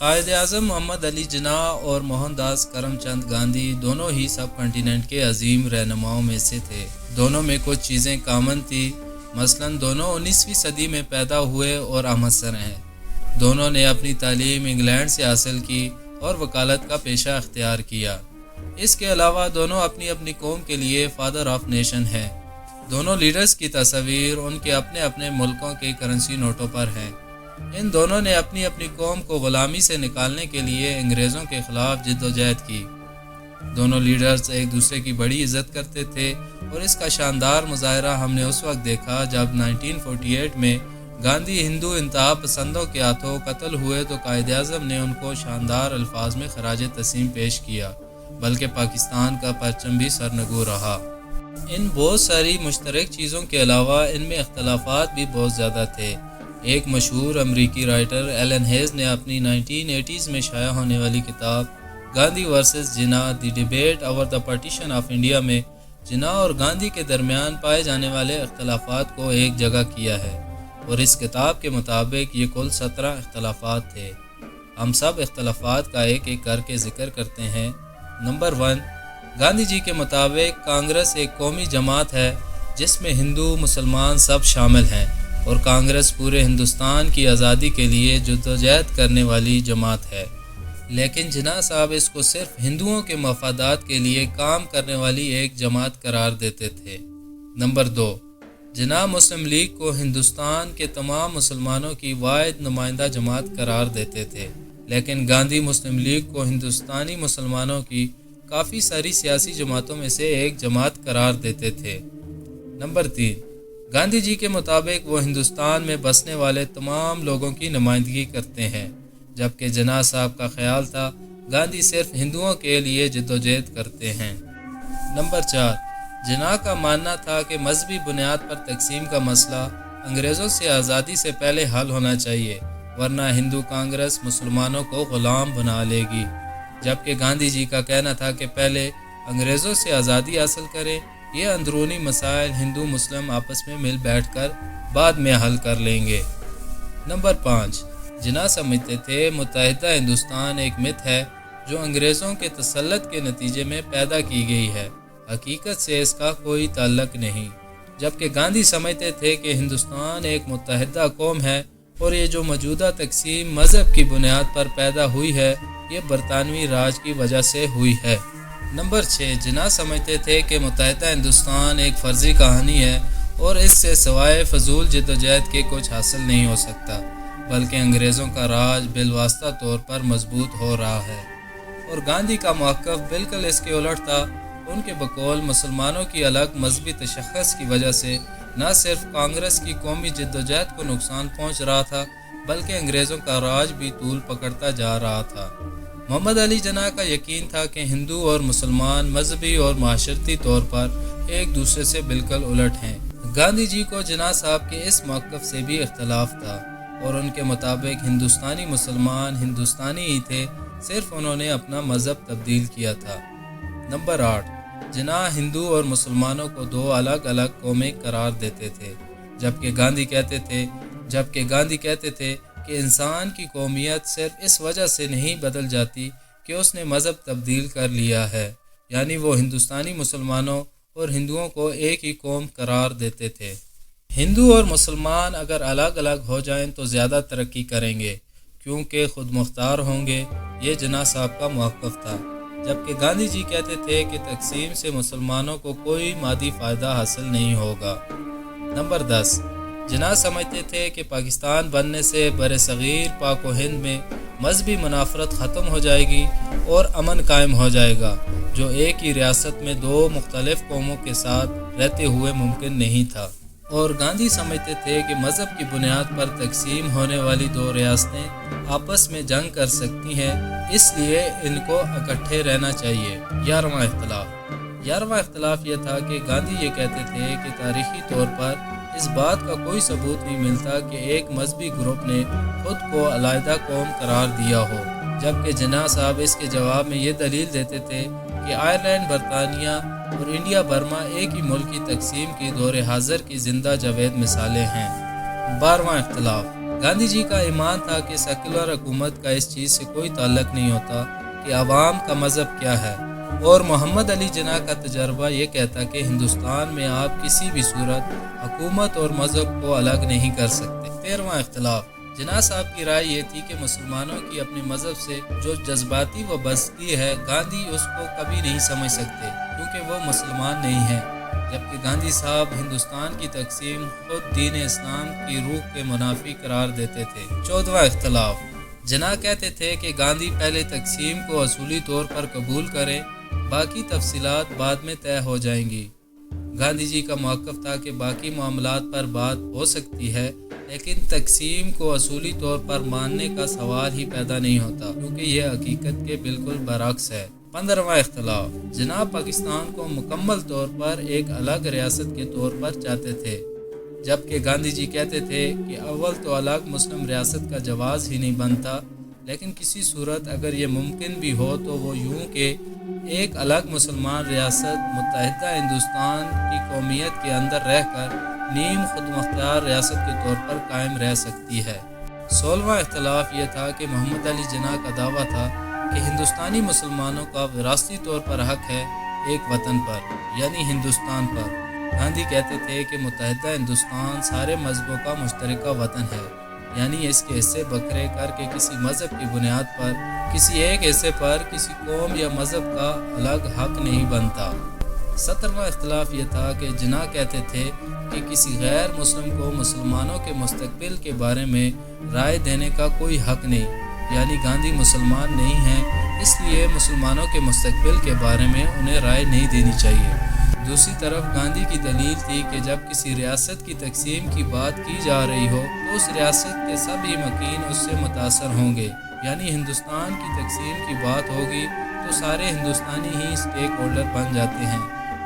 قائد اعظم محمد علی جناح اور موہن داس کرم چند گاندھی دونوں ہی سب کنٹیننٹ کے عظیم رہنماؤں میں سے تھے۔ دونوں میں کچھ چیزیں کامن تھی، مثلاً دونوں 19ویں صدی میں پیدا ہوئے اور ہم عصر ہیں۔ دونوں نے اپنی تعلیم انگلینڈ سے حاصل کی اور وکالت کا پیشہ اختیار کیا۔ اس کے علاوہ دونوں اپنی اپنی قوم کے لیے فادر آف نیشن ہیں۔ دونوں لیڈرز کی تصاویر ان کے اپنے اپنے ملکوں کے کرنسی نوٹوں پر ہیں۔ ان دونوں نے اپنی اپنی قوم کو غلامی سے نکالنے کے لیے انگریزوں کے خلاف جدوجہد کی۔ دونوں لیڈرز ایک دوسرے کی بڑی عزت کرتے تھے اور اس کا شاندار مظاہرہ ہم نے اس وقت دیکھا جب 1948 میں گاندھی ہندو انتہا پسندوں کے ہاتھوں قتل ہوئے تو قائد اعظم نے ان کو شاندار الفاظ میں خراج تسلیم پیش کیا، بلکہ پاکستان کا پرچم بھی سرنگوں رہا۔ ان بہت ساری مشترک چیزوں کے علاوہ ان میں اختلافات بھی بہت زیادہ تھے۔ ایک مشہور امریکی رائٹر ایلن ہیز نے اپنی 1980s میں شائع ہونے والی کتاب Gandhi versus Jinnah the debate over the partition of India میں جناح اور گاندھی کے درمیان پائے جانے والے اختلافات کو ایک جگہ کیا ہے، اور اس کتاب کے مطابق یہ کل 17 اختلافات تھے۔ ہم سب اختلافات کا ایک ایک کر کے ذکر کرتے ہیں۔ نمبر 1، گاندھی جی کے مطابق کانگریس ایک قومی جماعت ہے جس میں ہندو مسلمان سب شامل ہیں، اور کانگریس پورے ہندوستان کی آزادی کے لیے جدوجہد کرنے والی جماعت ہے۔ لیکن جناح صاحب اس کو صرف ہندوؤں کے مفادات کے لیے کام کرنے والی ایک جماعت قرار دیتے تھے۔ نمبر 2، جناح مسلم لیگ کو ہندوستان کے تمام مسلمانوں کی واحد نمائندہ جماعت قرار دیتے تھے، لیکن گاندھی مسلم لیگ کو ہندوستانی مسلمانوں کی کافی ساری سیاسی جماعتوں میں سے ایک جماعت قرار دیتے تھے۔ نمبر 3، گاندھی جی کے مطابق وہ ہندوستان میں بسنے والے تمام لوگوں کی نمائندگی کرتے ہیں، جبکہ جناح صاحب کا خیال تھا گاندھی صرف ہندوؤں کے لیے جدوجہد کرتے ہیں۔ نمبر 4، جناح کا ماننا تھا کہ مذہبی بنیاد پر تقسیم کا مسئلہ انگریزوں سے آزادی سے پہلے حل ہونا چاہیے، ورنہ ہندو کانگریس مسلمانوں کو غلام بنا لے گی، جبکہ گاندھی جی کا کہنا تھا کہ پہلے انگریزوں سے آزادی حاصل کریں، یہ اندرونی مسائل ہندو مسلم آپس میں مل بیٹھ کر بعد میں حل کر لیں گے۔ نمبر 5، جناح سمجھتے تھے متحدہ ہندوستان ایک مت ہے جو انگریزوں کے تسلط کے نتیجے میں پیدا کی گئی ہے، حقیقت سے اس کا کوئی تعلق نہیں، جبکہ گاندھی سمجھتے تھے کہ ہندوستان ایک متحدہ قوم ہے اور یہ جو موجودہ تقسیم مذہب کی بنیاد پر پیدا ہوئی ہے یہ برطانوی راج کی وجہ سے ہوئی ہے۔ نمبر 6، جناح سمجھتے تھے کہ متحدہ ہندوستان ایک فرضی کہانی ہے اور اس سے سوائے فضول جدوجہد کے کچھ حاصل نہیں ہو سکتا، بلکہ انگریزوں کا راج بالواسطہ طور پر مضبوط ہو رہا ہے۔ اور گاندھی کا موقف بالکل اس کے الٹ تھا۔ ان کے بقول مسلمانوں کی الگ مذہبی تشخص کی وجہ سے نہ صرف کانگریس کی قومی جدوجہد کو نقصان پہنچ رہا تھا بلکہ انگریزوں کا راج بھی طول پکڑتا جا رہا تھا۔ محمد علی جناح کا یقین تھا کہ ہندو اور مسلمان مذہبی اور معاشرتی طور پر ایک دوسرے سے بالکل الٹ ہیں۔ گاندھی جی کو جناح صاحب کے اس موقف سے بھی اختلاف تھا اور ان کے مطابق ہندوستانی مسلمان ہندوستانی ہی تھے، صرف انہوں نے اپنا مذہب تبدیل کیا تھا۔ نمبر 8، جناح ہندو اور مسلمانوں کو دو الگ الگ قومیں قرار دیتے تھے، جبکہ گاندھی کہتے تھے کہ انسان کی قومیت صرف اس وجہ سے نہیں بدل جاتی کہ اس نے مذہب تبدیل کر لیا ہے، یعنی وہ ہندوستانی مسلمانوں اور ہندوؤں کو ایک ہی قوم قرار دیتے تھے۔ ہندو اور مسلمان اگر الگ الگ ہو جائیں تو زیادہ ترقی کریں گے کیونکہ خود مختار ہوں گے، یہ جناح صاحب کا موقف تھا، جبکہ گاندھی جی کہتے تھے کہ تقسیم سے مسلمانوں کو کوئی مادی فائدہ حاصل نہیں ہوگا۔ نمبر 10، جناح سمجھتے تھے کہ پاکستان بننے سے برصغیر پاک و ہند میں مذہبی منافرت ختم ہو جائے گی اور امن قائم ہو جائے گا، جو ایک ہی ریاست میں دو مختلف قوموں کے ساتھ رہتے ہوئے ممکن نہیں تھا۔ اور گاندھی سمجھتے تھے کہ مذہب کی بنیاد پر تقسیم ہونے والی دو ریاستیں آپس میں جنگ کر سکتی ہیں، اس لیے ان کو اکٹھے رہنا چاہیے۔ 11واں اختلاف یہ تھا کہ گاندھی یہ کہتے تھے کہ تاریخی طور پر اس بات کا کوئی ثبوت نہیں ملتا کہ ایک مذہبی گروپ نے خود کو علیحدہ قوم قرار دیا ہو، جبکہ جناح صاحب اس کے جواب میں یہ دلیل دیتے تھے کہ آئرلینڈ، برطانیہ اور انڈیا برما ایک ہی ملک کی تقسیم کی دور حاضر کی زندہ جاوید مثالیں ہیں۔ 12واں اختلاف، گاندھی جی کا ایمان تھا کہ سیکولر حکومت کا اس چیز سے کوئی تعلق نہیں ہوتا کہ عوام کا مذہب کیا ہے، اور محمد علی جناح کا تجربہ یہ کہتا کہ ہندوستان میں آپ کسی بھی صورت حکومت اور مذہب کو الگ نہیں کر سکتے۔ 13واں اختلاف، جناح صاحب کی رائے یہ تھی کہ مسلمانوں کی اپنے مذہب سے جو جذباتی وابستگی ہے، گاندھی اس کو کبھی نہیں سمجھ سکتے کیونکہ وہ مسلمان نہیں ہیں، جبکہ گاندھی صاحب ہندوستان کی تقسیم خود دین اسلام کی روح کے منافی قرار دیتے تھے۔ 14واں اختلاف، جناح کہتے تھے کہ گاندھی پہلے تقسیم کو اصولی طور پر قبول کرے، باقی تفصیلات بعد میں طے ہو جائیں گی۔ گاندھی جی کا موقف تھا کہ باقی معاملات پر بات ہو سکتی ہے، لیکن تقسیم کو اصولی طور پر ماننے کا سوال ہی پیدا نہیں ہوتا کیونکہ یہ حقیقت کے بالکل برعکس ہے۔ 15واں اختلاف، جناح پاکستان کو مکمل طور پر ایک الگ ریاست کے طور پر چاہتے تھے، جبکہ گاندھی جی کہتے تھے کہ اول تو الگ مسلم ریاست کا جواز ہی نہیں بنتا، لیکن کسی صورت اگر یہ ممکن بھی ہو تو وہ یوں کہ ایک الگ مسلمان ریاست متحدہ ہندوستان کی قومیت کے اندر رہ کر نیم خود مختار ریاست کے طور پر قائم رہ سکتی ہے۔ 16واں اختلاف یہ تھا کہ محمد علی جناح کا دعویٰ تھا کہ ہندوستانی مسلمانوں کا وراثتی طور پر حق ہے ایک وطن پر، یعنی ہندوستان پر۔ گاندھی کہتے تھے کہ متحدہ ہندوستان سارے مذہبوں کا مشترکہ وطن ہے، یعنی اس کے حصے بکھرے کر کے کسی مذہب کی بنیاد پر کسی ایک حصے پر کسی قوم یا مذہب کا الگ حق نہیں بنتا۔ 17واں اختلاف یہ تھا کہ جناح کہتے تھے کہ کسی غیر مسلم کو مسلمانوں کے مستقبل کے بارے میں رائے دینے کا کوئی حق نہیں، یعنی گاندھی مسلمان نہیں ہیں، اس لیے مسلمانوں کے مستقبل کے بارے میں انہیں رائے نہیں دینی چاہیے۔ دوسری طرف گاندھی کی دلیل تھی کہ جب کسی ریاست کی تقسیم کی بات کی جا رہی ہو تو اس ریاست کے سبھی مکین اس سے متاثر ہوں گے، یعنی ہندوستان کی تقسیم کی بات ہوگی تو سارے ہندوستانی ہی اسٹیک ہولڈر بن جاتے ہیں،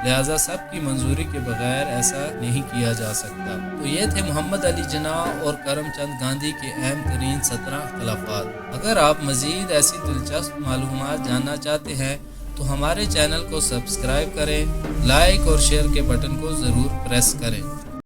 لہٰذا سب کی منظوری کے بغیر ایسا نہیں کیا جا سکتا۔ تو یہ تھے محمد علی جناح اور کرم چند گاندھی کے اہم ترین 17 اختلافات۔ اگر آپ مزید ایسی دلچسپ معلومات جاننا چاہتے ہیں تو ہمارے چینل کو سبسکرائب کریں، لائک اور شیئر کے بٹن کو ضرور پریس کریں۔